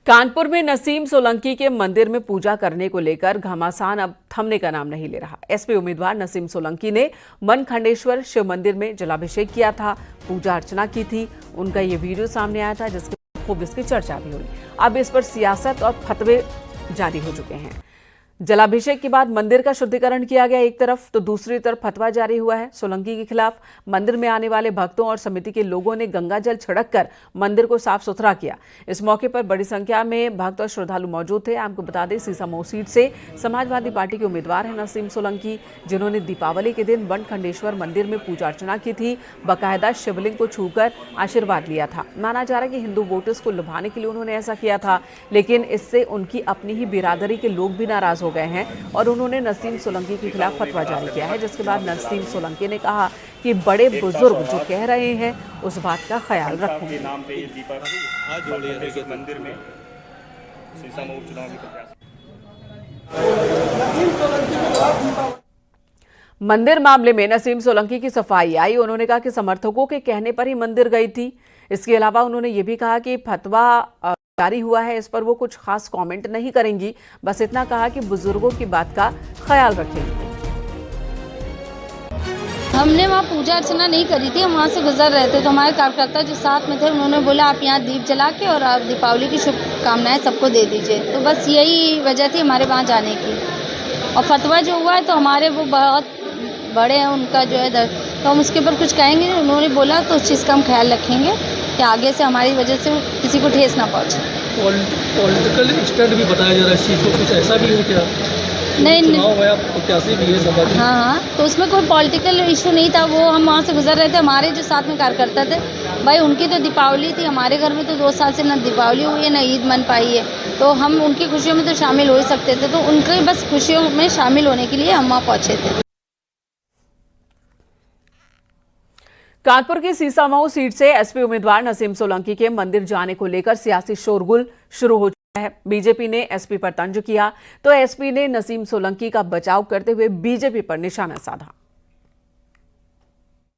कानपुर में नसीम सोलंकी के मंदिर में पूजा करने को लेकर घमासान अब थमने का नाम नहीं ले रहा। एसपी उम्मीदवार नसीम सोलंकी ने मनखंडेश्वर शिव मंदिर में जलाभिषेक किया था, पूजा अर्चना की थी। उनका ये वीडियो सामने आया था जिसके खूब इसकी चर्चा भी हुई। अब इस पर सियासत और फतवे जारी हो चुके हैं। जलाभिषेक के बाद मंदिर का शुद्धिकरण किया गया एक तरफ, तो दूसरी तरफ फतवा जारी हुआ है सोलंकी के खिलाफ। मंदिर में आने वाले भक्तों और समिति के लोगों ने गंगा जल छिड़ककर मंदिर को साफ सुथरा किया। इस मौके पर बड़ी संख्या में भक्त और श्रद्धालु मौजूद थे। आपको बता दें, सीसामऊ सीट से समाजवादी पार्टी के उम्मीदवार हैं नसीम सोलंकी, जिन्होंने दीपावली के दिन बनखंडेश्वर मंदिर में पूजा अर्चना की थी। बाकायदा शिवलिंग को छूकर आशीर्वाद लिया था। माना जा रहा है कि हिंदू वोटर्स को लुभाने के लिए उन्होंने ऐसा किया था, लेकिन इससे उनकी अपनी ही बिरादरी के लोग भी नाराज गए हैं और उन्होंने नसीम सोलंकी के खिलाफ फतवा जारी किया है, जिसके बाद नसीम सोलंकी ने कहा कि बड़े बुजुर्ग जो कह रहे हैं उस बात का ख्याल रखूंगी। मंदिर मामले में नसीम सोलंकी की सफाई आई। उन्होंने कहा कि समर्थकों के कहने पर ही मंदिर गई थी। इसके अलावा उन्होंने ये भी कहा कि फतवा जारी हुआ है, इस पर वो कुछ खास कमेंट नहीं करेंगी। बस इतना कहा कि बुजुर्गों की बात का ख्याल रखेंगी। हमने वहाँ पूजा अर्चना नहीं करी थी, हम वहाँ से गुजर रहे थे तो हमारे कार्यकर्ता जो साथ में थे उन्होंने बोला आप यहाँ दीप जला के और आप दीपावली की शुभकामनाएं सबको दे दीजिए। तो बस यही वजह थी हमारे वहाँ जाने की। और फतवा जो हुआ है तो हमारे वो बहुत बड़े हैं, उनका जो है तो हम उसके ऊपर कुछ कहेंगे नहीं। उन्होंने बोला तो उस चीज़ का हम ख्याल रखेंगे कि आगे से हमारी वजह से किसी को ठेस ना पहुँचे। पॉलिटिकल स्टंट भी बताया जा रहा है इस चीज़ को, कुछ ऐसा भी है क्या? नहीं चुनाव है, प्रत्याशी भी है सभा। हाँ, तो उसमें कोई पॉलिटिकल इशू नहीं था। वो हम वहाँ से गुजर रहे थे, हमारे जो साथ में कार्यकर्ता थे, भाई उनकी तो दीपावली थी, हमारे घर में तो 2 साल से ना दीपावली हुई है ना ईद मन पाई है, तो हम उनकी खुशियों में तो शामिल हो ही सकते थे। तो उनके बस खुशियों में शामिल होने के लिए हम वहाँ पहुँचे थे। कानपुर की सीसामऊ सीट से एसपी उम्मीदवार नसीम सोलंकी के मंदिर जाने को लेकर सियासी शोरगुल शुरू हो चुका है। बीजेपी ने एसपी पर तंज किया तो एसपी ने नसीम सोलंकी का बचाव करते हुए बीजेपी पर निशाना साधा।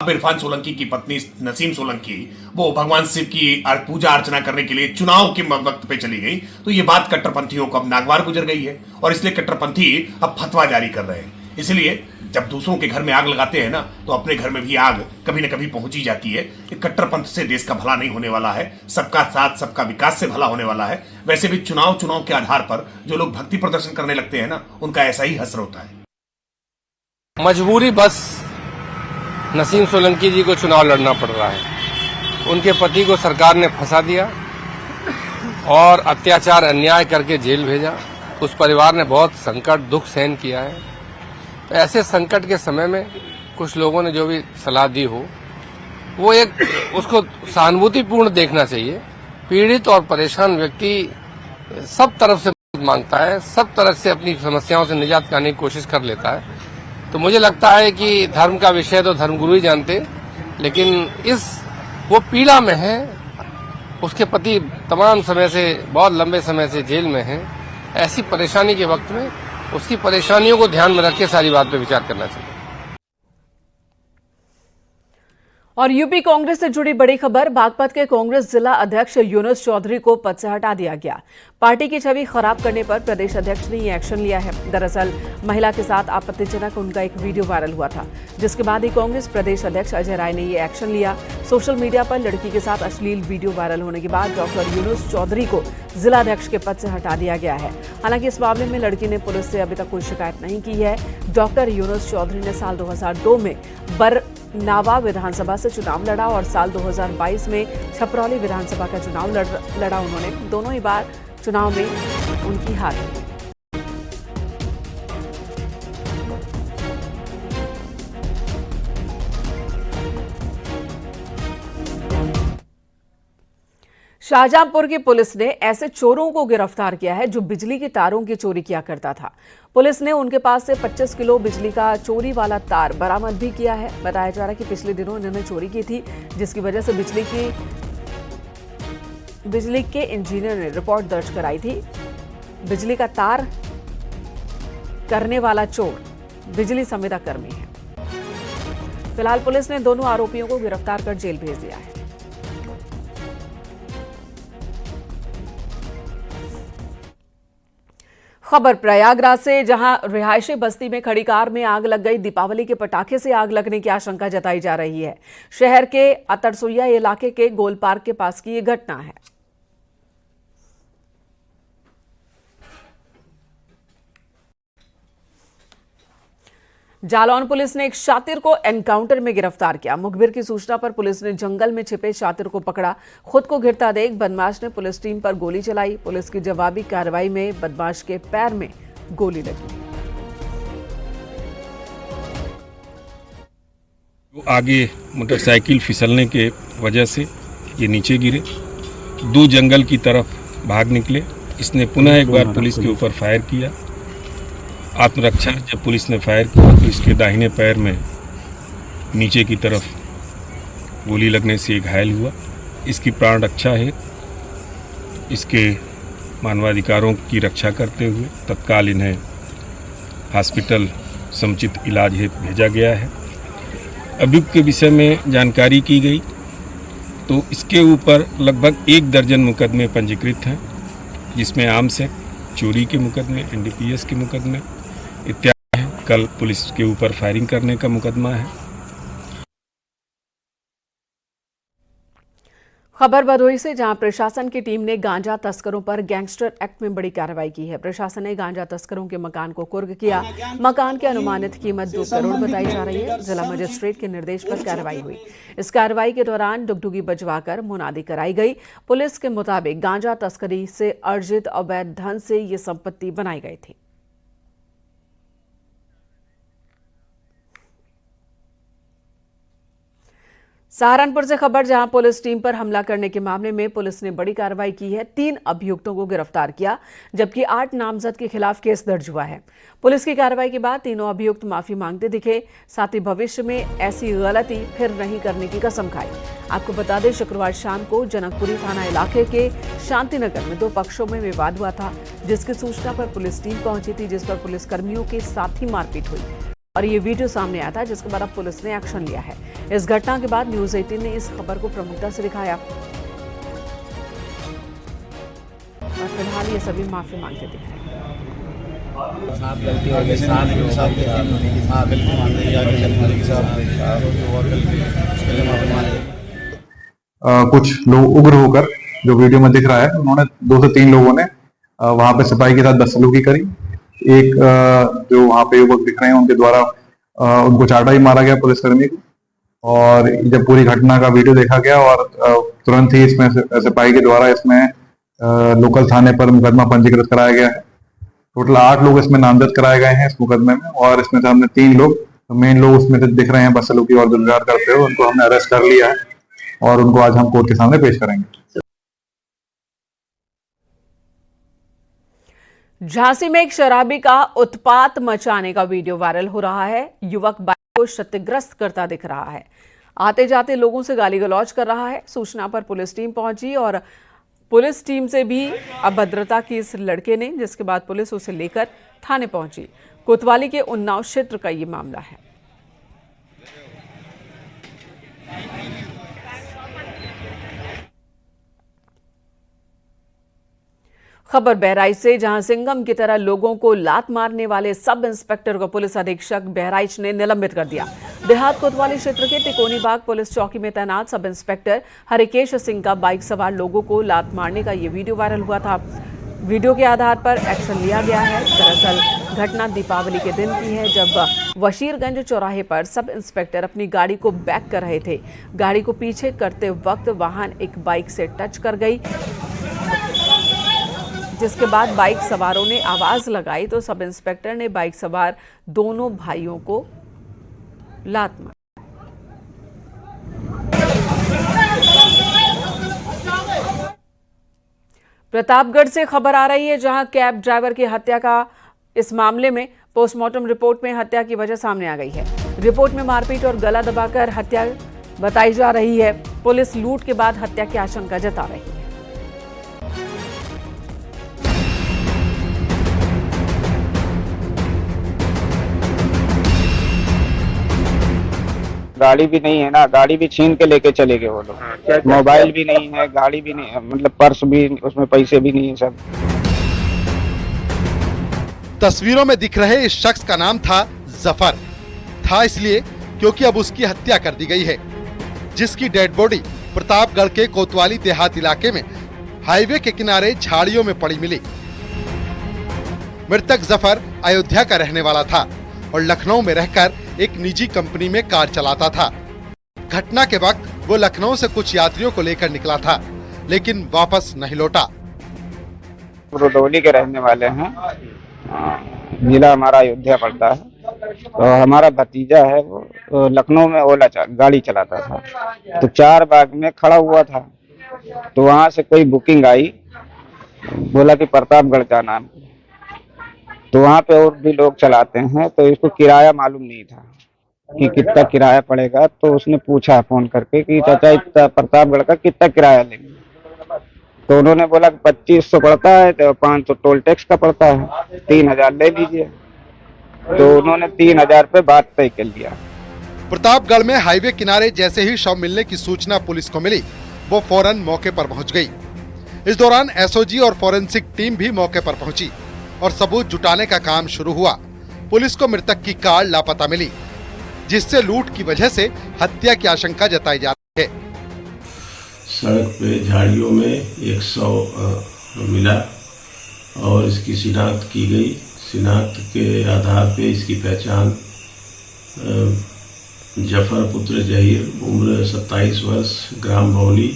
इरफान सोलंकी की पत्नी नसीम सोलंकी वो भगवान शिव की पूजा अर्चना करने के लिए चुनाव के वक्त पे चली गई, तो ये बात कट्टरपंथियों को अब नागवार गुजर गई है और इसलिए कट्टरपंथी अब फतवा जारी कर रहे हैं। इसलिए जब दूसरों के घर में आग लगाते हैं ना, तो अपने घर में भी आग कभी न कभी पहुंची जाती है। कट्टरपंथ से देश का भला नहीं होने वाला है, सबका साथ सबका विकास से भला होने वाला है। वैसे भी चुनाव के आधार पर जो लोग भक्ति प्रदर्शन करने लगते हैं ना, उनका ऐसा ही असर होता है। मजबूरी बस नसीम सोलंकी जी को चुनाव लड़ना पड़ रहा है। उनके पति को सरकार ने फंसा दिया और अत्याचार अन्याय करके जेल भेजा। उस परिवार ने बहुत संकट दुख सहन किया है। तो ऐसे संकट के समय में कुछ लोगों ने जो भी सलाह दी हो, वो एक उसको सहानुभूतिपूर्ण देखना चाहिए। पीड़ित और परेशान व्यक्ति सब तरफ से मदद मांगता है, सब तरफ से अपनी समस्याओं से निजात पाने की कोशिश कर लेता है। तो मुझे लगता है कि धर्म का विषय तो धर्मगुरु ही जानते, लेकिन वो पीड़ा में है। उसके पति तमाम समय से, बहुत लंबे समय से जेल में हैं। ऐसी परेशानी के वक्त में उसकी परेशानियों को ध्यान में रख के सारी बात पे विचार करना चाहिए। और यूपी कांग्रेस से जुड़ी बड़ी खबर, बागपत के कांग्रेस जिला अध्यक्ष यूनुस चौधरी को पद से हटा दिया गया। पार्टी की छवि खराब करने पर प्रदेश अध्यक्ष ने ये एक्शन लिया है। दरअसल महिला के साथ आपत्तिजनक उनका एक वीडियो वायरल हुआ था, जिसके बाद ही कांग्रेस प्रदेश अध्यक्ष अजय राय ने ये एक्शन लिया। सोशल मीडिया पर लड़की के साथ अश्लील वीडियो वायरल होने के बाद डॉक्टर यूनुस चौधरी को जिला अध्यक्छ के पद से हटा दिया गया है। हालांकि इस मामले में लड़की ने पुलिस से अभी तक कोई शिकायत नहीं की है। डॉक्टर यूनुस चौधरी ने साल 2002 में बरनावा विधानसभा से चुनाव लड़ा और साल 2022 में छपरौली विधानसभा का चुनाव लड़ा उन्होंने। दोनों ही बार चुनाव में उनकी हार हुई। शाहजहांपुर की पुलिस ने ऐसे चोरों को गिरफ्तार किया है जो बिजली की तारों की चोरी किया करता था। पुलिस ने उनके पास से 25 किलो बिजली का चोरी वाला तार बरामद भी किया है। बताया जा रहा है कि पिछले दिनों इन्होंने चोरी की थी, जिसकी वजह से बिजली के इंजीनियर ने रिपोर्ट दर्ज कराई थी। बिजली का तार करने वाला चोर बिजली संविदा कर्मी है। फिलहाल पुलिस ने दोनों आरोपियों को गिरफ्तार कर जेल भेज दिया है। खबर प्रयागराज से, जहां रिहायशी बस्ती में खड़ी कार में आग लग गई। दीपावली के पटाखे से आग लगने की आशंका जताई जा रही है। शहर के अतरसुइया इलाके के गोल पार्क के पास की ये घटना है। जालौन पुलिस ने एक शातिर को एनकाउंटर में गिरफ्तार किया। मुखबिर की सूचना पर पुलिस ने जंगल में छिपे शातिर को पकड़ा। खुद को घिरता देख बदमाश ने पुलिस टीम पर गोली चलाई। पुलिस की जवाबी कार्रवाई में बदमाश के पैर में गोली लगी। आगे मोटरसाइकिल फिसलने के वजह से ये नीचे गिरे, दो जंगल की तरफ भाग निकले। इसने पुनः एक बार पुलिस के ऊपर फायर किया। आत्मरक्षा जब पुलिस ने फायर किया तो इसके दाहिने पैर में नीचे की तरफ गोली लगने से घायल हुआ। इसकी प्राण रक्षा है, इसके मानवाधिकारों की रक्षा करते हुए तत्काल इन्हें हॉस्पिटल समुचित इलाज हेतु भेजा गया है। अभियुक्त के विषय में जानकारी की गई तो इसके ऊपर लगभग 1 दर्जन मुकदमे पंजीकृत हैं, जिसमें आर्म्स एक्ट, चोरी के मुकदमे, NDPS के मुकदमे इत्यादि हैं। कल पुलिस के ऊपर फायरिंग करने का मुकदमा है। खबर भदोही से, जहां प्रशासन की टीम ने गांजा तस्करों पर गैंगस्टर एक्ट में बड़ी कार्रवाई की है। प्रशासन ने गांजा तस्करों के मकान को कुर्क किया। मकान की अनुमानित कीमत 2 करोड़ बताई जा रही है। जिला मजिस्ट्रेट के निर्देश पर कार्रवाई हुई। इस कार्रवाई के दौरान डुगडुगी बजवाकर मुनादी कराई गई। पुलिस के मुताबिक गांजा तस्करी से अर्जित अवैध धन से ये संपत्ति बनाई गई थी। सहारनपुर से खबर, जहां पुलिस टीम पर हमला करने के मामले में पुलिस ने बड़ी कार्रवाई की है। 3 अभियुक्तों को गिरफ्तार किया, जबकि 8 नामजद के खिलाफ केस दर्ज हुआ है। पुलिस की कार्रवाई के बाद तीनों अभियुक्त माफी मांगते दिखे। साथ ही भविष्य में ऐसी गलती फिर नहीं करने की कसम खाई। आपको बता दें, शुक्रवार शाम को जनकपुरी थाना इलाके के शांतिनगर में 2 पक्षों में विवाद हुआ था, जिसकी सूचना पर पुलिस टीम पहुंची थी, जिस पर पुलिसकर्मियों के साथ ही मारपीट हुई और ये वीडियो सामने आया था, जिसके बाद अब पुलिस ने एक्शन लिया है। इस घटना के बाद न्यूज़ 18 ने इस खबर को प्रमुखता से दिखाया और फिलहाल ये सभी माफी मांगते दिख रहे हैं। साहब गलती हो गई, साहब गलती मान रही है। कुछ लोग उग्र होकर, जो वीडियो में दिख रहा है, उन्होंने 2 से 3 लोगों ने वहां पे सिपाही के साथ बदसलूकी करी। एक जो वहां पे युवक दिख रहे हैं, उनके द्वारा उनको चाटा ही मारा गया पुलिसकर्मी को। और जब पूरी घटना का वीडियो देखा गया और तुरंत ही इसमें सिपाही के द्वारा इसमें लोकल थाने पर मुकदमा पंजीकृत कराया गया है। टोटल 8 लोग इसमें नामजद कराए गए हैं इस मुकदमे में, और इसमें से हमने 3 लोग, मेन लोग उसमें दिख रहे हैं बदसलूकी और दुर्व्यवहार करते हुए, उनको हमने अरेस्ट कर लिया है और उनको आज हम कोर्ट के सामने पेश करेंगे। झांसी में एक शराबी का उत्पात मचाने का वीडियो वायरल हो रहा है। युवक बाइक को क्षतिग्रस्त करता दिख रहा है। आते जाते लोगों से गाली गलौज कर रहा है। सूचना पर पुलिस टीम पहुंची और पुलिस टीम से भी अभद्रता की इस लड़के ने, जिसके बाद पुलिस उसे लेकर थाने पहुंची। कोतवाली के उन्नाव क्षेत्र का ये मामला है। खबर बहराइच से, जहां सिंघम की तरह लोगों को लात मारने वाले सब इंस्पेक्टर को पुलिस अधीक्षक बहराइच ने निलंबित कर दिया। देहात कोतवाली क्षेत्र के तिकोनी बाग पुलिस चौकी में तैनात सब इंस्पेक्टर हरिकेश सिंह का बाइक सवार लोगों को लात मारने का ये वीडियो वायरल हुआ था। वीडियो के आधार पर एक्शन लिया गया है। दरअसल घटना दीपावली के दिन की है, जब वशीरगंज चौराहे पर सब इंस्पेक्टर अपनी गाड़ी को बैक कर रहे थे। गाड़ी को पीछे करते वक्त वाहन एक बाइक से टच कर गई, जिसके बाद बाइक सवारों ने आवाज लगाई तो सब इंस्पेक्टर ने बाइक सवार दोनों भाइयों को लात मारी। प्रतापगढ़ से खबर आ रही है, जहां कैब ड्राइवर की हत्या का इस मामले में पोस्टमार्टम रिपोर्ट में हत्या की वजह सामने आ गई है। रिपोर्ट में मारपीट और गला दबाकर हत्या बताई जा रही है। पुलिस लूट के बाद हत्या की आशंका जता रही है। गाड़ी भी नहीं है ना, गाड़ी भी छीन के लेके चले गए वो लोग। मोबाइल भी नहीं है, गाड़ी भी नहीं है, मतलब पर्स भी, उसमें पैसे भी नहीं है सब। तस्वीरों में दिख रहे इस शख्स का नाम था जफर। था इसलिए क्योंकि अब उसकी हत्या कर दी गई है, जिसकी डेड बॉडी प्रतापगढ़ के कोतवाली देहात इलाके में हाईवे के किनारे झाड़ियों में पड़ी मिली। मृतक जफर अयोध्या का रहने वाला था और लखनऊ में रहकर एक निजी कंपनी में कार चलाता था। घटना के वक्त वो लखनऊ से कुछ यात्रियों को लेकर निकला था, लेकिन वापस नहीं लौटा। रुदौली के रहने वाले हैं, जिला हमारा अयोध्या पड़ता है। तो हमारा भतीजा है, वो लखनऊ में ओला गाड़ी चलाता था, तो 4 बाग में खड़ा हुआ था। तो वहां से कोई बुकिंग आई, बोला कि प्रतापगढ़ जाना है। तो वहां पे और भी लोग चलाते हैं, तो इसको किराया मालूम नहीं था कि कितना किराया पड़ेगा। तो उसने पूछा फोन करके कि चाचा इतना प्रतापगढ़ का कितना किराया लेंगे। तो उन्होंने बोला कि 2500 पड़ता है, तो 500 टोल टैक्स का पड़ता है, 3000 ले लीजिए। तो उन्होंने 3000 पे बात तय कर लिया। प्रतापगढ़ में हाईवे किनारे जैसे ही शव मिलने की सूचना पुलिस को मिली, वो फौरन मौके पर पहुंच गई। इस दौरान एसओजी और फॉरेंसिक टीम भी मौके पर पहुंची और सबूत जुटाने का काम शुरू हुआ। पुलिस को मृतक की कार लापता मिली, जिससे लूट की वजह से हत्या की आशंका जताई जा रही है। सड़क पे झाड़ियों में 100 मिला और इसकी शिनाख्त की गई। शिनाख्त के आधार पे इसकी पहचान जफर पुत्र जहीर, उम्र 27 वर्ष, ग्राम बौली,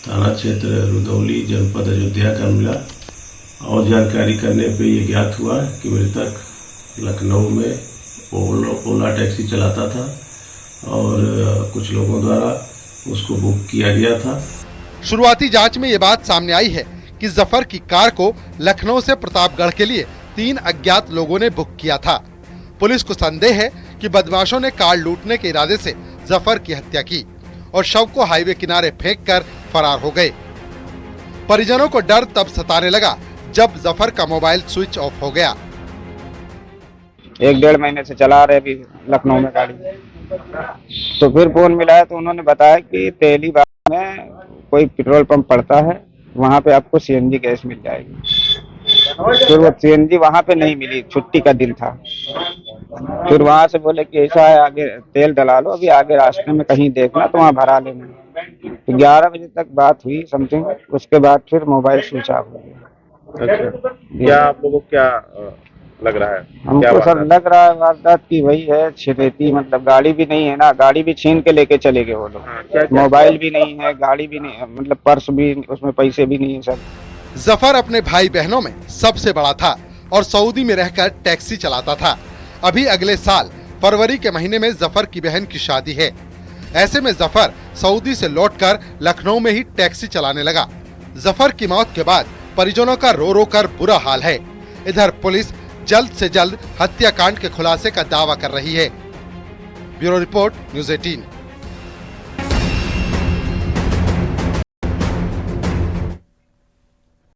थाना क्षेत्र रुदौली, जनपद अयोध्या का मिला। और जानकारी करने पे ये ज्ञात हुआ कि मृतक लखनऊ में ओला टैक्सी चलाता था और कुछ लोगों द्वारा उसको बुक किया गया था। शुरुआती जांच में ये बात सामने आई है कि जफर की कार को लखनऊ से प्रतापगढ़ के लिए 3 अज्ञात लोगों ने बुक किया था। पुलिस को संदेह है कि बदमाशों ने कार लूटने के इरादे से जफर की हत्या की और शव को हाईवे किनारे फेंककर फरार हो गए। परिजनों को डर तब सताने लगा जब जफर का मोबाइल स्विच ऑफ हो गया। 1-1.5 महीने से चला रहे अभी लखनऊ में गाड़ी। तो फिर फोन मिला है, तो उन्होंने बताया कि तेली बाग में कोई पेट्रोल पंप पड़ता है, वहां पे आपको सीएनजी गैस मिल जाएगी। फिर वो सीएनजी वहां पे नहीं मिली, छुट्टी का दिन था। फिर वहां से बोले कि ऐसा है, आगे तेल डला लो, अभी आगे रास्ते में कहीं देखना तो वहां भरा लेना। तो 11 बजे तक बात हुई समथिंग। उसके बाद फिर मोबाइल स्विच ऑफ हो गया। अच्छा, क्या आप लोगों को क्या लग रहा है? हमको सर लग रहा है वारदात की वही है, छिपैती। मतलब गाड़ी भी नहीं है ना, गाड़ी भी छीन के लेके चले गए वो लोग। मोबाइल भी नहीं है, गाड़ी भी नहीं, मतलब पर्स भी, उसमें पैसे भी नहीं है सर। जफर अपने भाई बहनों में सबसे बड़ा था और सऊदी में रहकर टैक्सी चलाता था। अभी अगले साल फरवरी के महीने में जफर की बहन की शादी है। ऐसे में जफर सऊदी से लौटकर लखनऊ में ही टैक्सी चलाने लगा। जफर की मौत के बाद परिजनों का रो रो कर बुरा हाल है। इधर पुलिस जल्द से जल्द हत्याकांड के खुलासे का दावा कर रही है। Bureau report, news 18।